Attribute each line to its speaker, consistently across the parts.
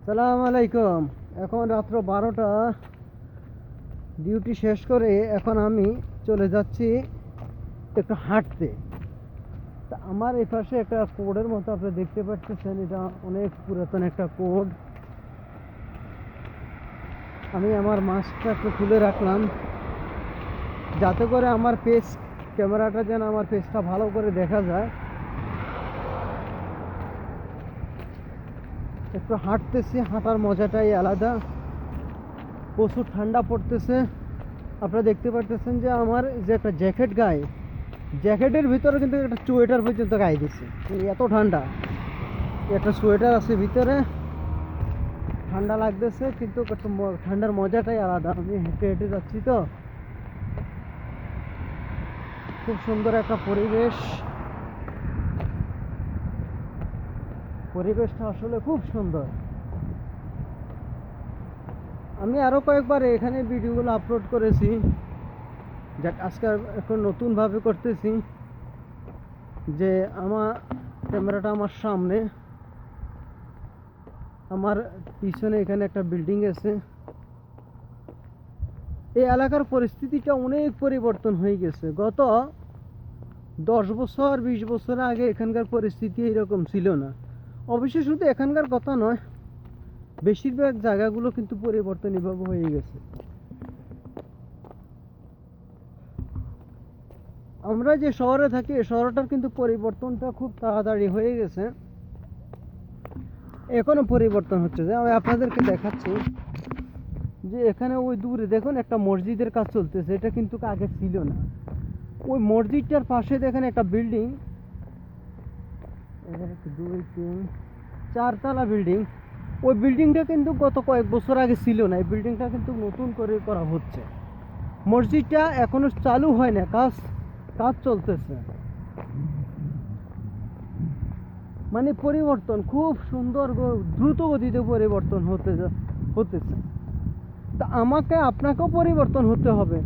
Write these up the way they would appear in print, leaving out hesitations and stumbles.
Speaker 1: সালাম আলাইকুম। এখন রাত্র 12টা, ডিউটি শেষ করে এখন আমি চলে যাচ্ছি একটু হাঁটতে। তা আমার এই পাশে একটা কোডের মতো আপনি দেখতে পাচ্ছেন, এটা অনেক পুরাতন একটা কোড। আমি আমার মাস্কটা একটু খুলে রাখলাম যাতে করে আমার ফেস, ক্যামেরাটা যেন আমার ফেসটা ভালো করে দেখা যায়। একটু হাঁটতেছি, হাঁটার মজাটাই আলাদা। প্রচুর ঠান্ডা পড়তেছে। আপনারা দেখতে পাচ্ছেন যে আমার যে একটা জ্যাকেট গায়ে, জ্যাকেটের ভিতরে কিন্তু একটা সোয়েটার পর্যন্ত গায়ে দিচ্ছে, এত ঠান্ডা। একটা সোয়েটার আছে ভিতরে, ঠান্ডা লাগতেছে কিন্তু একটু ঠান্ডার মজাটাই আলাদা। আমি হেঁটে হেঁটে যাচ্ছি তো, খুব সুন্দর একটা পরিবেশ। পরিবেশটা আসলে খুব সুন্দর। আমি আরও কয়েকবার এখানে ভিডিওগুলো আপলোড করেছি, যাক আজকে একটু নতুনভাবে করতেছি। যে আমার ক্যামেরাটা আমার সামনে, আমার পিছনে এখানে একটা বিল্ডিং আছে। এই এলাকার পরিস্থিতিটা অনেক পরিবর্তন হয়ে গেছে। গত 10 বছর 20 বছর আগে এখানকার পরিস্থিতি এরকম ছিল না। অবশ্যই শুধু এখানকার কথা নয়, বেশিরভাগ জায়গাগুলো কিন্তু পরিবর্তন এভাবে হয়ে গেছে। আমরা যে শহরে থাকি, এই শহরটার কিন্তু পরিবর্তনটা খুব তাড়াতাড়ি হয়ে গেছে, এখনো পরিবর্তন হচ্ছে। যে আমি আপনাদেরকে দেখাচ্ছি যে এখানে ওই দূরে দেখুন একটা মসজিদের কাজ চলতেছে, এটা কিন্তু আগে ছিল না। ওই মসজিদটার পাশে দেখেন একটা বিল্ডিং, 1 2 3 4 তলা বিল্ডিং। ওই বিল্ডিংটা কিন্তু গত কয়েক বছর আগে ছিল না, এই বিল্ডিংটা কিন্তু নতুন করে করা হচ্ছে। মসজিদটা এখনো চালু হয় না, কাজ চলতেছে। মানে পরিবর্তন খুব সুন্দর, দ্রুত গতিতে পরিবর্তন হতেছে। তা আমাকে আপনাকেও পরিবর্তন হতে হবে।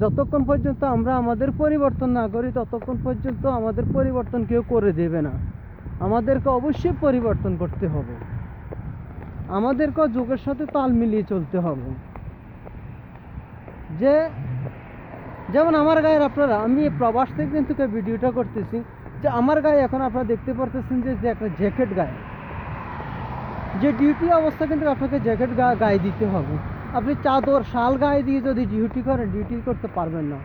Speaker 1: যতক্ষণ পর্যন্ত আমরা আমাদের পরিবর্তন না করি, ততক্ষণ পর্যন্ত আমাদের পরিবর্তন কেউ করে দেবে না। আমাদেরকে অবশ্যই পরিবর্তন করতে হবে, আমাদেরকেও যুগের সাথে তাল মিলিয়ে চলতে হবে। যে যেমন আমার গায়ের, আপনারা, আমি প্রবাস থেকে কিন্তু ভিডিওটা করতেছি, যে আমার গায়ে এখন আপনারা দেখতে পারতেছেন যে একটা জ্যাকেট গায়ে, যে ডিউটি অবস্থা কিন্তু আপনাকে জ্যাকেট গায়ে দিতে হবে। আপনি চাদর শাল গায়ে দিয়ে যদি ডিউটি করেন, ডিউটি করতে পারবেন না।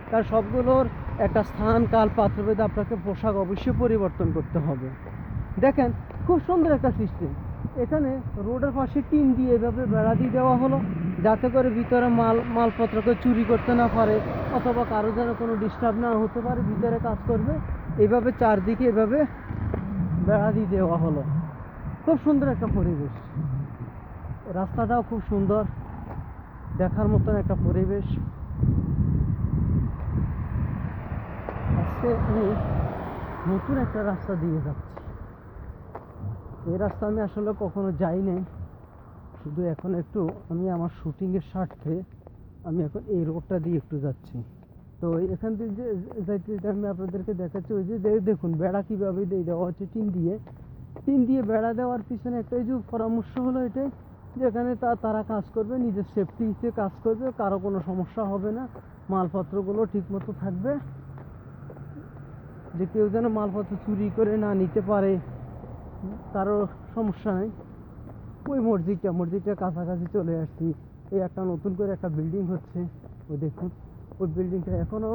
Speaker 1: কারণ সবগুলোর একটা স্থান কাল পাত্রভেদে আপনাকে পোশাক অবশ্যই পরিবর্তন করতে হবে। দেখেন খুব সুন্দর একটা সিস্টেম। এখানে রোডের পাশে টিন দিয়ে এভাবে বেড়া দিয়ে দেওয়া হলো, যাতে করে ভিতরে মালপত্রকে চুরি করতে না পারে, অথবা কারো যেন কোনো ডিস্টার্ব না হতে পারে, ভিতরে কাজ করবে। এইভাবে চারদিকে এভাবে বেড়া দিয়ে দেওয়া হলো। খুব সুন্দর একটা পরিবেশ, রাস্তাটাও খুব সুন্দর, দেখার মতন একটা পরিবেশ। আজকে আমি নতুন একটা রাস্তা দিয়ে যাচ্ছি। এই রাস্তা আমি আসলে কখনো যাইনি, শুধু এখন একটু আমি আমার শুটিংয়ের স্বার্থে আমি এখন এই রোডটা দিয়ে একটু যাচ্ছি। তো এখান থেকে যে যাইতে আমি আপনাদেরকে দেখাচ্ছি, ওই যে দেখুন বেড়া কীভাবে দেওয়া হচ্ছে, টিন দিয়ে বেড়া দেওয়ার পিছনে একটাই যে পরামর্শ হলো এটাই, যেখানে তারা কাজ করবে নিজের সেফটিতে কাজ করবে, কারো কোনো সমস্যা হবে না, মালপত্রগুলো ঠিকমতো থাকবে, যে কেউ যেন মালপত্র চুরি করে না নিতে পারে, কারো সমস্যা নেই। ওই মসজিদটার কাছাকাছি চলে আসছি। এই একটা নতুন করে একটা বিল্ডিং হচ্ছে, ওই দেখুন ওই বিল্ডিংটা এখনও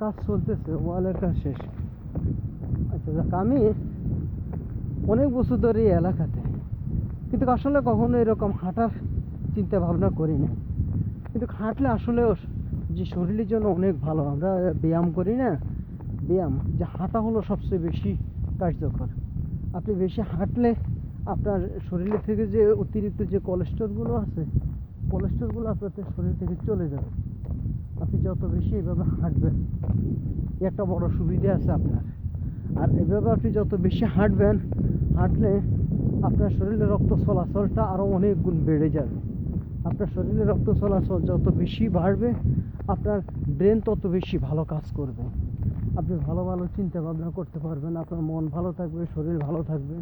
Speaker 1: কাজ চলতেছে, ওয়ালের কাজ শেষ। আচ্ছা যাক, আমি অনেক বছর ধরে এই এলাকাতে, কিন্তু আসলে কখনো এরকম হাঁটার চিন্তা ভাবনা করি না। কিন্তু হাঁটলে আসলে যে শরীরের জন্য অনেক ভালো। আমরা ব্যায়াম করি না, ব্যায়াম, যে হাঁটা হলো সবচেয়ে বেশি কার্যকর। আপনি বেশি হাঁটলে আপনার শরীরের থেকে যে অতিরিক্ত যে কোলেস্ট্রলগুলো আছে, কোলেস্ট্রলগুলো আপনাদের শরীর থেকে চলে যাবে। আপনি যত বেশি এভাবে হাঁটবেন, একটা বড় সুবিধা আছে আপনার। আর এভাবে আপনি যত বেশি হাঁটলে আপনার শরীরে রক্ত চলাচলটা আরও অনেক গুণ বেড়ে যাবে। আপনার শরীরে রক্ত চলাচল যত বেশি বাড়বে, আপনার ব্রেন তত বেশি ভালো কাজ করবে, আপনি ভালো ভালো চিন্তা ভাবনা করতে পারবেন, আপনার মন ভালো থাকবে, শরীর ভালো থাকবে।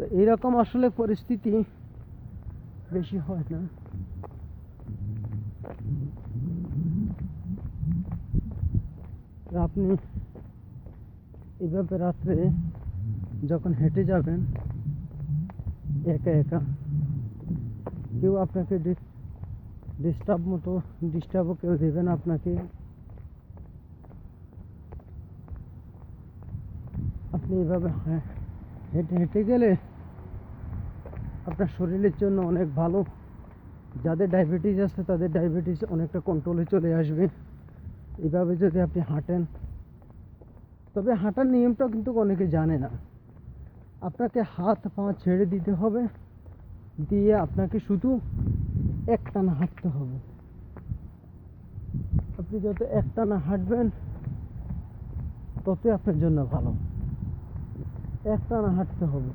Speaker 1: তো এইরকম আসলে পরিস্থিতি বেশি হয় না। আপনি এভাবে রাত্রে যখন হেঁটে যাবেন একা একা, কেউ আপনাকে ডিস্টার্বও কেউ দেবে না আপনাকে। আপনি এভাবে হেঁটে হেঁটে গেলে আপনার শরীরের জন্য অনেক ভালো। যাদের ডায়াবেটিস আছে তাদের ডায়াবেটিস অনেকটা কন্ট্রোলে চলে আসবে এভাবে যদি আপনি হাঁটেন। তবে হাঁটার নিয়মটা কিন্তু অনেকে জানে না। আপনাকে হাত পা ছেড়ে দিতে হবে, দিয়ে আপনাকে শুধু একটানা হাঁটতে হবে। আপনি যত একটানা হাঁটবেন ততই আপনার জন্য ভালো। একটানা হাঁটতে হবে।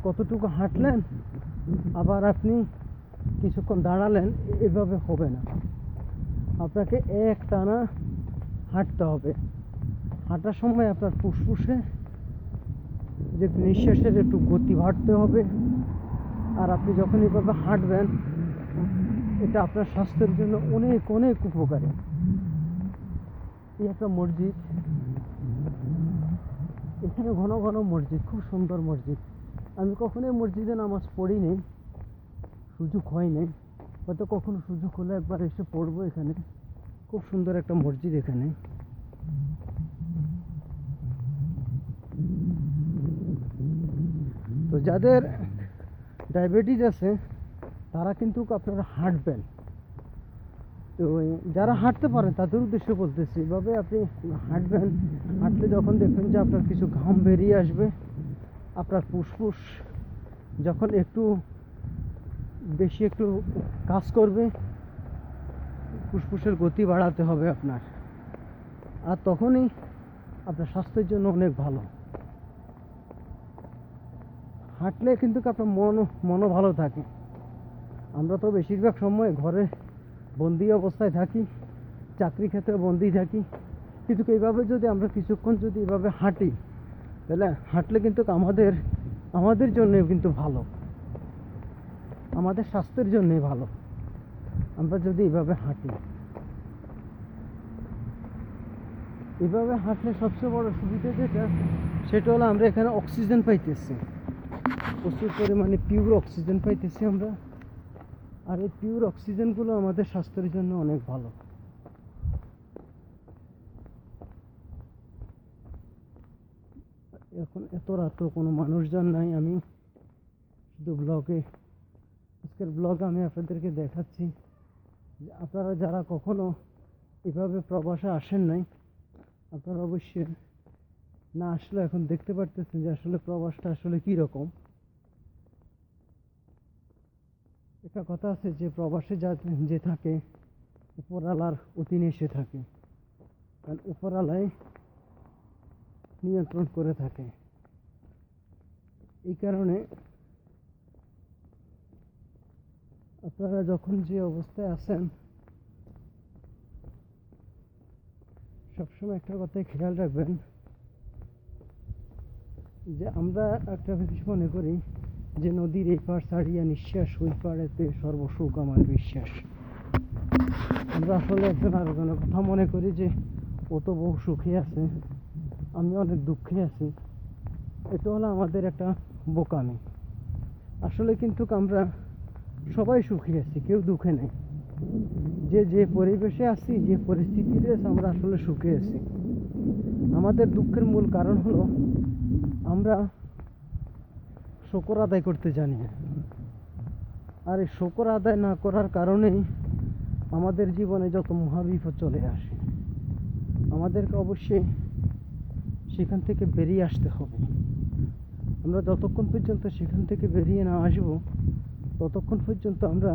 Speaker 1: কতটুকু হাঁটলেন আবার আপনি কিছুক্ষণ দাঁড়ালেন, এভাবে হবে না। আপনাকে একটানা হাঁটতে হবে। হাঁটার সময় আপনার ফুসফুসে যে নিঃশ্বাসের একটু গতি বাড়তে হবে। আর আপনি যখন এইভাবে হাঁটবেন এটা আপনার স্বাস্থ্যের জন্য অনেক অনেক উপকারী। এই একটা মসজিদ, এখানে ঘন ঘন মসজিদ, খুব সুন্দর মসজিদ। আমি কখনো এই মসজিদে নামাজ পড়িনি, সুযোগ হয়নি। হয়তো কখনো সুযোগ হলে একবার এসে পড়বো এখানে। খুব সুন্দর একটা মসজিদ এখানে। তো যাদের ডায়াবেটিস আছে তারা কিন্তু আপনারা হাঁটবেন। তো যারা হাঁটতে পারেন তাদের উদ্দেশ্যে বলতেছি, এভাবে আপনি হাঁটবেন। হাঁটলে যখন দেখবেন যে আপনার কিছু ঘাম বেরিয়ে আসবে, আপনার ফুসফুস যখন একটু বেশি একটু কাজ করবে, ফুসফুসের গতি বাড়াতে হবে আপনার। আর তখনই আপনার স্বাস্থ্যের জন্য অনেক ভালো। হাঁটলে কিন্তু আপনার মনও ভালো থাকে। আমরা তো বেশিরভাগ সময় ঘরে বন্দি অবস্থায় থাকি, চাকরি ক্ষেত্রে বন্দি থাকি, কিন্তু এইভাবে যদি আমরা কিছুক্ষণ যদি এভাবে হাঁটি, তাহলে হাঁটলে কিন্তু আমাদের জন্য কিন্তু ভালো, আমাদের স্বাস্থ্যের জন্যই ভালো আমরা যদি এইভাবে হাঁটি। এভাবে হাঁটলে সবচেয়ে বড় সুবিধা যেটা, সেটা হলো আমরা এখানে অক্সিজেন পাইতেছি, প্রচুর পরিমাণে পিওর অক্সিজেন পাইতেছি আমরা। আর এই পিওর অক্সিজেনগুলো আমাদের স্বাস্থ্যের জন্য অনেক ভালো। এখন এত রাত্র কোনো মানুষজন নাই। আমি শুধু আজকের ব্লগে আমি আপনাদেরকে দেখাচ্ছি যে আপনারা যারা কখনো এভাবে প্রবাসে আসেন নাই, আপনারা অবশ্যই না আসলে এখন দেখতে পারতেছেন যে আসলে প্রবাসটা আসলে কী রকম। একটা কথা আছে যে প্রবাসে যে থাকে উপরওয়ালার অধীনে সে থাকে, কারণ উপরওয়ালাই নিয়ন্ত্রণ করে থাকে। এই কারণে আপনারা যখন যে অবস্থায় আছেন সবসময় একটা কথাই খেয়াল রাখবেন যে আমরা একটা জিনিস মনে করি যে নদীর এই পার ছাড়িয়া নিঃশ্বাস, ওই পাড়েতে সর্বসুখ আমার বিশ্বাস। আমরা আসলে একজন আরেকজনের কথা মনে করি যে ও তো বহু সুখে আছে, আমি অনেক দুঃখে আছি। এটা হলো আমাদের একটা বোকামি। আসলে কিন্তু আমরা সবাই সুখী আছি, কেউ দুঃখে নেই। যে পরিবেশে আছি, যে পরিস্থিতিতে আছি, আমরা আসলে সুখে আছি। আমাদের দুঃখের মূল কারণ হলো আমরা শুকর আদায় করতে জানি না। আর এই শুকর আদায় না করার কারণেই আমাদের জীবনে যত মহাবিপদ চলে আসে। আমাদেরকে অবশ্যই সেখান থেকে বেরিয়ে আসতে হবে। আমরা যতক্ষণ পর্যন্ত সেখান থেকে বেরিয়ে না আসব, ততক্ষণ পর্যন্ত আমরা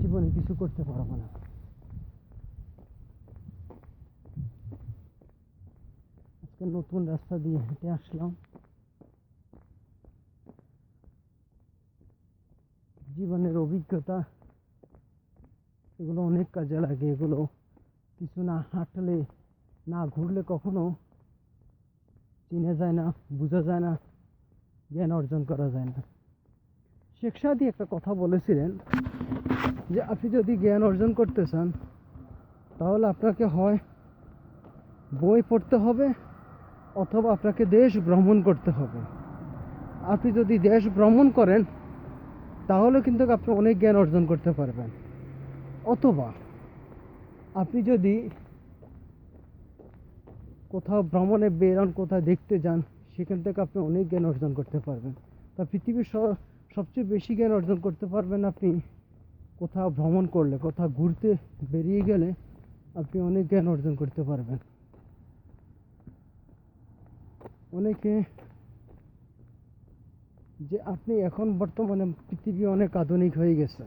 Speaker 1: জীবনে কিছু করতে পারবো না। আজকে নতুন রাস্তা দিয়ে হেঁটে আসলাম। জীবনের অভিজ্ঞতা, এগুলো অনেক কাজে লাগে। এগুলো কিছু না হাঁটলে, না ঘুরলে কখনো চেনা যায় না, বোঝা যায় না জ্ঞান অর্জন করা যায় না। শেখ সাদী একটা কথা বলেছিলেন যে আপনি যদি জ্ঞান অর্জন করতে চান তাহলে আপনাকে হয় বই পড়তে হবে অথবা আপনাকে দেশ ভ্রমণ করতে হবে। আপনি যদি দেশ ভ্রমণ করেন তাহলে কিন্তু আপনি অনেক জ্ঞান অর্জন করতে পারবেন, অথবা আপনি যদি কোথাও ভ্রমণে বেরোন, কোথাও দেখতে যান, সেখান থেকে আপনি অনেক জ্ঞান অর্জন করতে পারবেন। তা পৃথিবীর সবচেয়ে বেশি জ্ঞান অর্জন করতে পারবেন আপনি কোথাও ভ্রমণ করলে, কোথাও ঘুরতে বেরিয়ে গেলে আপনি অনেক জ্ঞান অর্জন করতে পারবেন। অনেকে যে আপনি এখন বর্তমানে পৃথিবী অনেক আধুনিক হয়ে গেছে,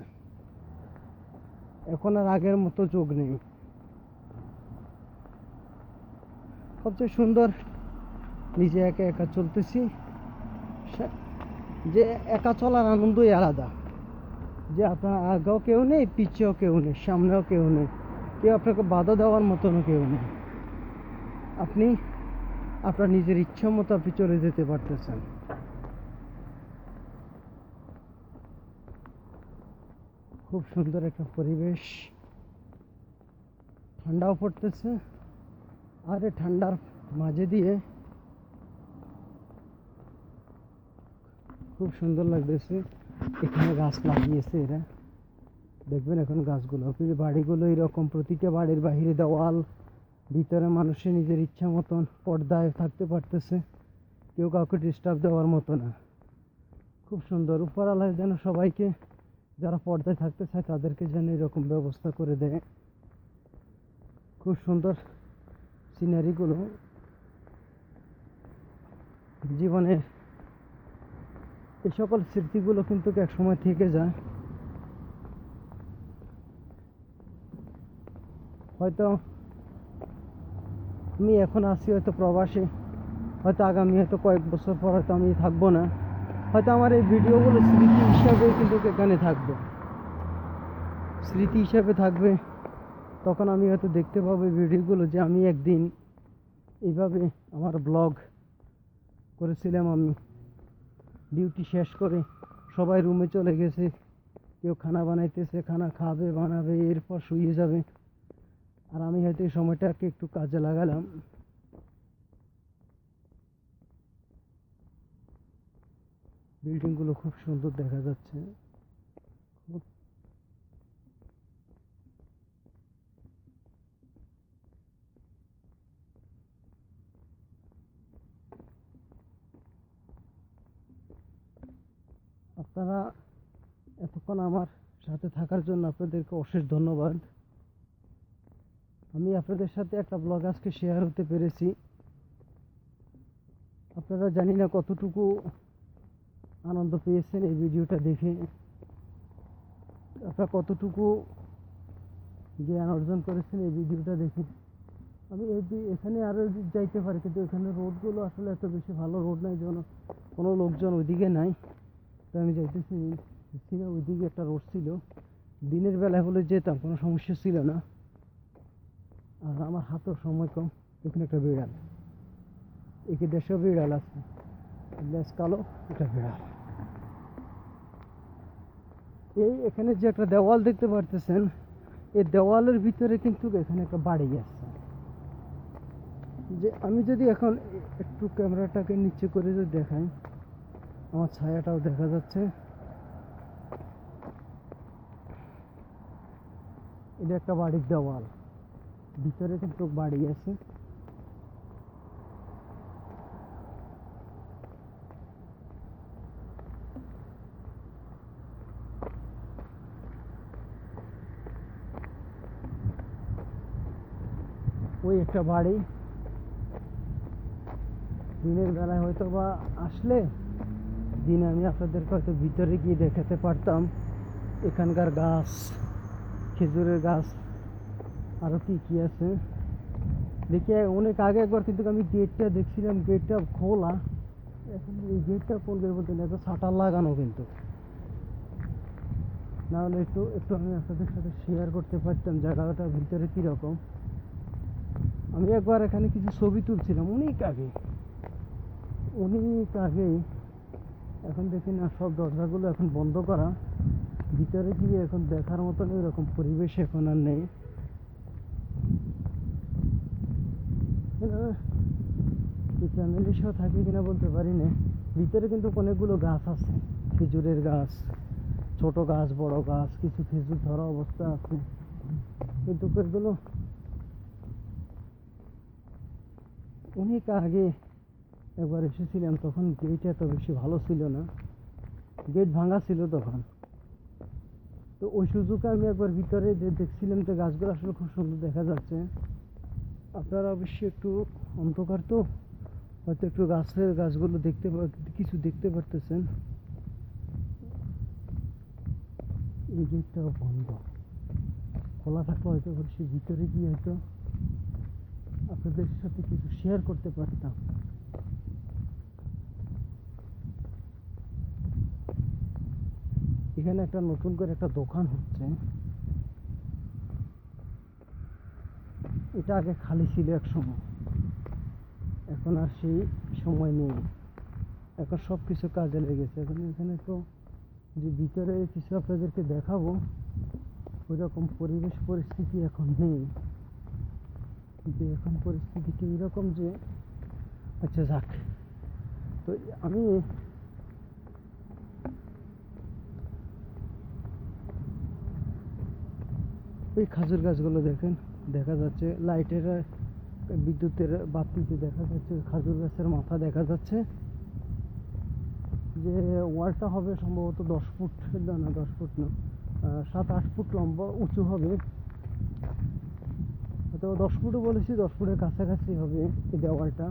Speaker 1: এখন আর আগের মতো যুগ নেই। সবচেয়ে সুন্দর নিজে একা একা চলতেছি, যে একা চলার আনন্দই আলাদা। যে আপনার আগেও কেউ নেই, পিছেও কেউ নেই, সামনেও কেউ নেই, কেউ আপনাকে বাধা দেওয়ার মতনও কেউ নেই। আপনি আপনার নিজের ইচ্ছা মতো আপনি চলে যেতে পারতেছেন। খুব সুন্দর একটা পরিবেশ, ঠান্ডাও পড়তেছে, আর এই ঠান্ডার মাঝে দিয়ে খুব সুন্দর লাগতেছে। এখানে গাছ লাগিয়েছে এরা, দেখবেন এখন গাছগুলো, বাড়িগুলো এরকম, প্রতিটা বাড়ির বাহিরে দেওয়াল, ভিতরে মানুষের নিজের ইচ্ছা মতন পর্দায় থাকতে পারতেছে, কেউ কাউকে ডিস্টার্ব দেওয়ার মতো না। খুব সুন্দর, উপরওয়ালা যেন সবাইকে যারা পর্দায় থাকতে চায় তাদেরকে যেন এরকম ব্যবস্থা করে দেয়। খুব সুন্দর সিনারিগুলো, জীবনের এই সকল স্মৃতিগুলো কিন্তু এক সময় থেকে যায়। হয়তো আমি এখন আছি হয়তো প্রবাসে, হয়তো আগামী হয়তো কয়েক বছর পর হয়তো আমি থাকবো না, হয়তো আমার এই ভিডিওগুলো স্মৃতি হিসাবে কিন্তু এখানে থাকবে, স্মৃতি হিসাবে থাকবে। তখন আমি হয়তো দেখতে পাবো এই ভিডিওগুলো যে আমি একদিন এইভাবে আমার ব্লগ করেছিলাম। আমি ডিউটি শেষ করে সবাই রুমে চলে গেছে, কেউ খানা বানাইতেছে, খানা খাবে, বানাবে, এরপর শুয়ে যাবে, আর আমি হয়তো এই সময়টাকে একটু কাজে লাগালাম। বিল্ডিংগুলো খুব সুন্দর দেখা যাচ্ছে। আপনারা এতক্ষণ আমার সাথে থাকার জন্য আপনাদেরকে অশেষ ধন্যবাদ। আমি আপনাদের সাথে একটা ব্লগ আজকে শেয়ার হতে পেরেছি। আপনারা জানি না কতটুকু আনন্দ পেয়েছেন এই ভিডিওটা দেখে, আপনারা কতটুকু জ্ঞান অর্জন করেছেন এই ভিডিওটা দেখে। আমি এখানে আরও যাইতে পারি, কিন্তু এখানে রোডগুলো আসলে এত বেশি ভালো রোড নাই, যেন কোনো লোকজন ওইদিকে নাই, তো আমি যাইতেছি না। ওইদিকে একটা রোড ছিল, দিনের বেলা হলে যেতাম, কোনো সমস্যা ছিল না। আর আমার হাতেও সময় কম। এখানে একটা বিড়াল, একে দেশেও বিড়াল আছে, লেজ কালো, এটা বিড়াল। এই এখানে যে একটা দেওয়াল দেখতে পারতেছেন, এই দেওয়ালের ভিতরে কিন্তু এখানে একটা বাড়ি আছে। যে আমি যদি এখন একটু ক্যামেরাটাকে নিচে করে যদি দেখাই, আমার ছায়াটাও দেখা যাচ্ছে। এটা একটা বাড়ির দেওয়াল, ভিতরে কিন্তু বাড়ি আছে। ওই একটা বাড়ি, দিনের বেলায় হয়তো বা আসলে দিনে আমি আপনাদেরকে হয়তো ভিতরে গিয়ে দেখাতে পারতাম এখানকার গাছ, খেজুরের গাছ, আরও কি কি আছে। দেখি অনেক আগে একবার কিন্তু আমি গেটটা দেখছিলাম, গেটটা খোলা, এখন এই গেটটা কোন গেট বলতে না, তো শাটার লাগানো, কিন্তু না হলে একটু একটু আমি আপনাদের সাথে শেয়ার করতে পারতাম জায়গাটার ভিতরে কীরকম। আমি একবার এখানে কিছু ছবি তুলছিলাম অনেক আগে, এখন দেখি না, সব দরজাগুলো এখন বন্ধ করা। ভিতরে গিয়ে এখন দেখার মতন এরকম পরিবেশ এখন আর নেই। ফ্যামিলির সহ থাকি কিনা বলতে পারি না। ভিতরে কিন্তু অনেকগুলো গাছ আছে, খেজুরের গাছ, ছোট গাছ, বড় গাছ, কিছু খেজুর ধরা অবস্থা আছে, কিন্তু এগুলো অনেক আগে একবার এসেছিলাম, তখন গেট এত বেশি ভালো ছিল না, গেট ভাঙা ছিল তখন। তো ওই সুযোগে আমি একবার ভিতরে দেখছিলাম, যে গাছগুলো আসলে খুব সুন্দর দেখা যাচ্ছে। আপনারা অবশ্যই একটু অন্ধকার তো, হয়তো একটু গাছগুলো কিছু দেখতে পারতেছেন। এই গেটটাও বন্ধ, খোলা থাকলে হয়তো সে ভিতরে গিয়ে হয়তো আপনাদের সাথে কিছু শেয়ার করতে পারতাম। এখানে একটা নতুন করে একটা দোকান হচ্ছে। এটা আগে খালি ছিল এক সময়, এখন আর সেই সময় নেই, এখন সব কিছু কাজে লেগেছে। এখন এখানে তো যে ভিতরে কিছু আপনাদেরকে দেখাবো, ওই রকম পরিবেশ পরিস্থিতি এখন নেই। কিন্তু এখন পরিস্থিতিটা এরকম যে, আচ্ছা যাক, তো আমি ওই খাজুর গাছগুলো দেখেন, দেখা যাচ্ছে লাইটের বিদ্যুতের বাতিতে দেখা যাচ্ছে খাজুর গাছের মাথা দেখা যাচ্ছে। যে ওয়ালটা হবে সম্ভবত 10 ফুট, না 10 ফুট না, 7-8 ফুট লম্বা উঁচু হবে, হয়তো 10 ফুটও বলেছি, 10 ফুটের কাছাকাছি হবে এই দেওয়ালটা।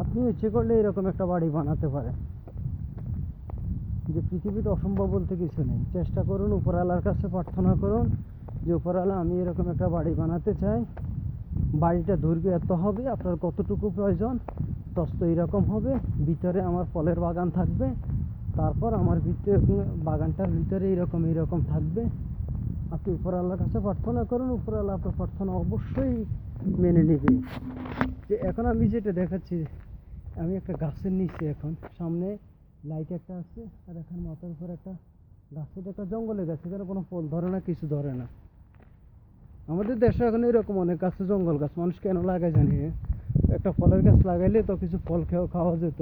Speaker 1: আপনি ইচ্ছে করলে এরকম একটা বাড়ি বানাতে পারেন, যে পৃথিবীতে অসম্ভব বলতে কিছু নেই। চেষ্টা করুন, উপরওয়ালার কাছে প্রার্থনা করুন যে উপরওয়ালা, আমি এরকম একটা বাড়ি বানাতে চাই, বাড়িটা দৈর্ঘ্য এত হবে, আপনার কতটুকু প্রয়োজন, প্রস্থ এরকম হবে, ভিতরে আমার ফলের বাগান থাকবে, তারপর আমার ভিতরে বাগানটার ভিতরে এরকম থাকবে। আপনি উপরওয়ালার কাছে প্রার্থনা করুন, উপরওয়ালা আপনার প্রার্থনা অবশ্যই মেনে নেবে। যে এখন আমি যেটা দেখাচ্ছি, আমি একটা গাছের নিচে, এখন সামনে লাইট একটা আছে, আর এখন মাথার উপর একটা গাছের, একটা জঙ্গলে গাছ, এখানে কোনো ফল ধরে না, কিছু ধরে না। আমাদের দেশে এখন এরকম অনেক আছে জঙ্গল গাছ, মানুষ কেন লাগায় জানি না। একটা ফলের গাছ লাগাইলে তো কিছু ফল খাওয়া যেত।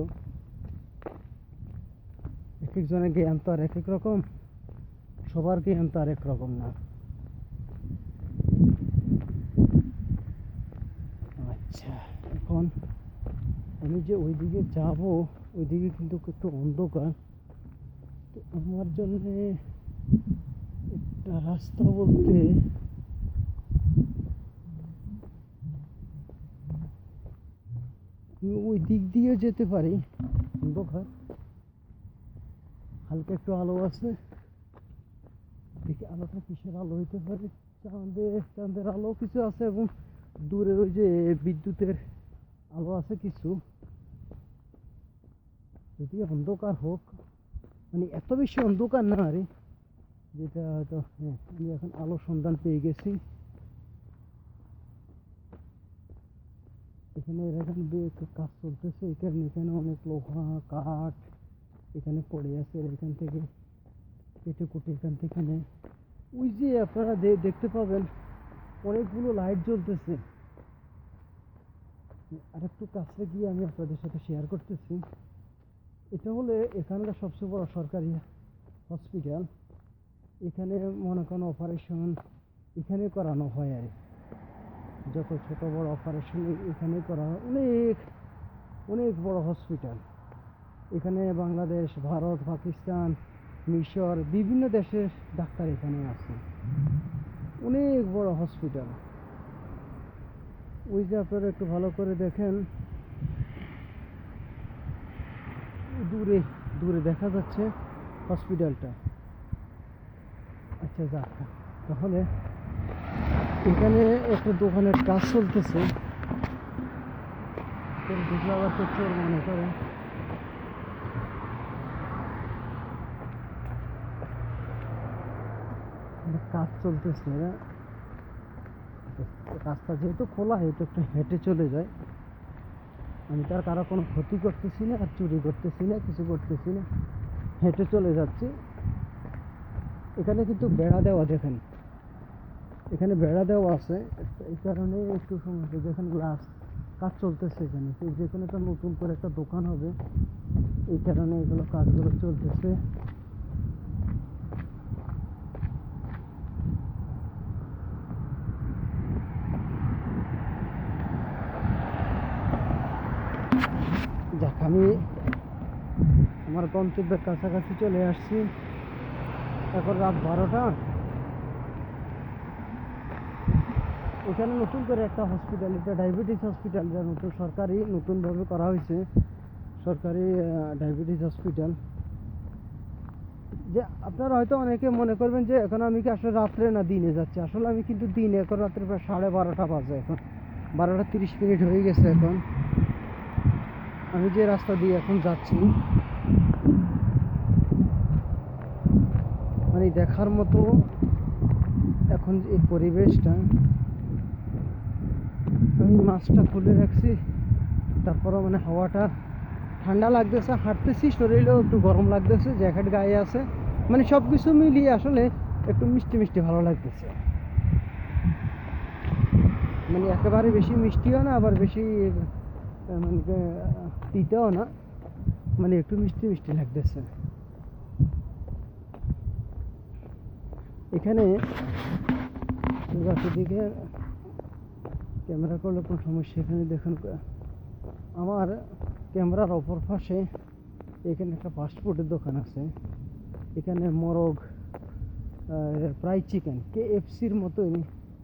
Speaker 1: এক একজনের জ্ঞান তো আর এক এক রকম, সবার জ্ঞান তো আর এক রকম না। আচ্ছা, এখন আমি যে ওইদিকে যাব, ওইদিকে কিন্তু একটু অন্ধকার, তো আমার জন্য একটা রাস্তা বলতে আমি ওই দিক দিয়ে যেতে পারি। অন্ধকার, হালকা একটু আলো আছে, দেখি আলোটা কিসের আলো হইতে পারে। চাঁদের আলো কিছু আছে, এবং দূরের ওই যে বিদ্যুতের আলো আছে কিছু। যদি অন্ধকার হোক, মানে এত বেশি অন্ধকার না রে, যেটা হয়তো, হ্যাঁ আমি এখন আলো সন্ধান পেয়ে গেছি। এখানে এরকম কাজ চলতেছে, এখানে অনেক লোহা কাঠ এখানে পড়ে আছে, এখান থেকে কেটে কুটে এখান থেকে নেয়। ওই যে আপনারা দেখতে পাবেন অনেকগুলো লাইট জ্বলতেছে। আর একটু কাছে গিয়ে আমি আপনাদের সাথে শেয়ার করতেছি। এটা হলে এখানকার সবচেয়ে বড় সরকারি হসপিটাল। এখানে মনে করেন অপারেশন এখানে করানো হয়, আর যত ছোট বড় অপারেশন এখানে করা হয়। অনেক অনেক বড় হসপিটাল। এখানে বাংলাদেশ, ভারত, পাকিস্তান, মিশর, বিভিন্ন দেশের ডাক্তার এখানে আছে। অনেক বড় হসপিটাল। ওই যে আপনারা একটু ভালো করে দেখেন, দূরে দূরে দেখা যাচ্ছে হসপিটালটা। আচ্ছা যাক, তাহলে এখানে একটা দোকানের কাজ চলতেছে, দেখলে আবার তো চোর মনে করে। কাজ চলতেছে, রাস্তা যেহেতু খোলা, হেঁটে একটু হেঁটে চলে যায়। আমি তার কারো কোনো ক্ষতি করতেছি না, আর চুরি করতেছি না, কিছু করতেছি না, হেঁটে চলে যাচ্ছি। এখানে কিন্তু বেড়া দেওয়া, দেখেন এখানে বেড়া দেওয়া আছে, এই কারণে একটু সমস্যা। যেখানে গ্লাস কাজ চলতেছে, এখানে যেখানে একটা নতুন করে একটা দোকান হবে, এই কারণে এগুলো কাজগুলো চলতেছে। যাক, আমি আমার গন্তব্যের কাছাকাছি চলে আসছি। এখন রাত 12টা। এখানে নতুন করে একটা হসপিটাল, এটা ডায়াবেটিস হসপিটাল, যা নতুন সরকারি নতুনভাবে করা হয়েছে, সরকারি ডায়াবেটিস হসপিটাল। যে আপনারা হয়তো অনেকে মনে করবেন যে এখন আমি কি আসলে রাত্রে না দিনে যাচ্ছি। আসলে আমি কিন্তু দিনে, এখন রাত্রে প্রায় 12:30 বাজে, এখন 12টা 30 হয়ে গেছে। এখন আমি যে রাস্তা দিয়ে এখন যাচ্ছি, মানে দেখার মতো এখন এই পরিবেশটা। আমি মাস্কটা খুলে রাখছি, তারপরও মানে হাওয়াটা ঠান্ডা লাগতেছে, হাঁটতেছি, শরীরেও একটু গরম লাগতেছে, জ্যাকেট গায়ে আছে, মানে সব কিছু মিলিয়ে আসলে একটু মিষ্টি মিষ্টি ভালো লাগতেছে। মানে একেবারে বেশি মিষ্টিও না, আবার বেশি মানে তিতাও না, মানে একটু মিষ্টি মিষ্টি লাগতেছে। এখানে দিকে ক্যামেরা করলে কোনো সমস্যা। এখানে দেখুন, আমার ক্যামেরার অপর পাশে এখানে একটা ফাস্টফুডের দোকান আছে। এখানে মোরগ, ফ্রাই চিকেন, KFCর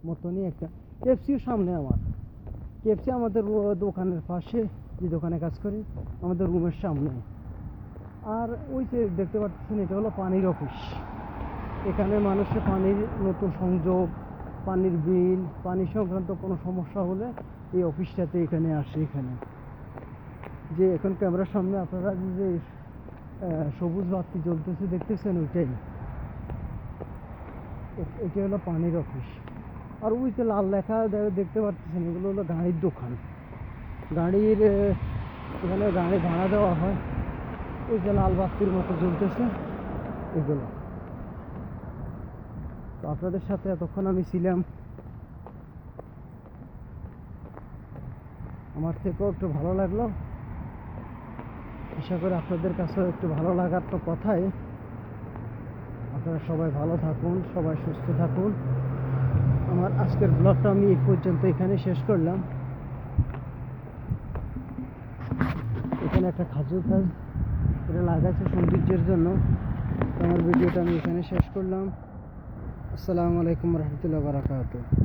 Speaker 1: মতনই একটা। KFCর সামনে আমার, KFC আমাদের দোকানের পাশে, যে দোকানে কাজ করি, আমাদের রুমের সামনে। আর ওই যে দেখতে পাচ্ছেন, এটা হলো পানির অফিস। এখানে মানুষের পানির নতুন সংযোগ, পানির বিল, পানি সংক্রান্ত কোনো সমস্যা হলে এই অফিসটাতে এখানে আসে। এখানে যে এখন ক্যামেরার সামনে আপনারা যে সবুজ বাতি জ্বলতেছে দেখতেছেন, এটা হলো পানির অফিস। আর ওই যে লাল লেখা দেখতে পাচ্ছেন, এগুলো হলো গাড়ির দোকান। গাড়ির এখানে গাড়ি ভাড়া দেওয়া হয়। ওই যে লাল বাতির মতো জ্বলতেছে এগুলো। তো আপনাদের সাথে এতক্ষণ আমি ছিলাম, আমার থেকেও একটু ভালো লাগলো। আশা করি আপনাদের কাছেও একটু ভালো লাগার তো কথাই। আপনারা সবাই ভালো থাকুন, সবাই সুস্থ থাকুন। আমার আজকের ব্লগটা আমি এই পর্যন্ত এখানে শেষ করলাম। এখানে একটা খাজুর গাছ, এটা লাগাচ্ছে সৌন্দর্যের জন্য। তো আমার ভিডিওটা আমি এখানে শেষ করলাম। আসসালামু আলাইকুম রহমতুল্লাহ বারাকাতুহু।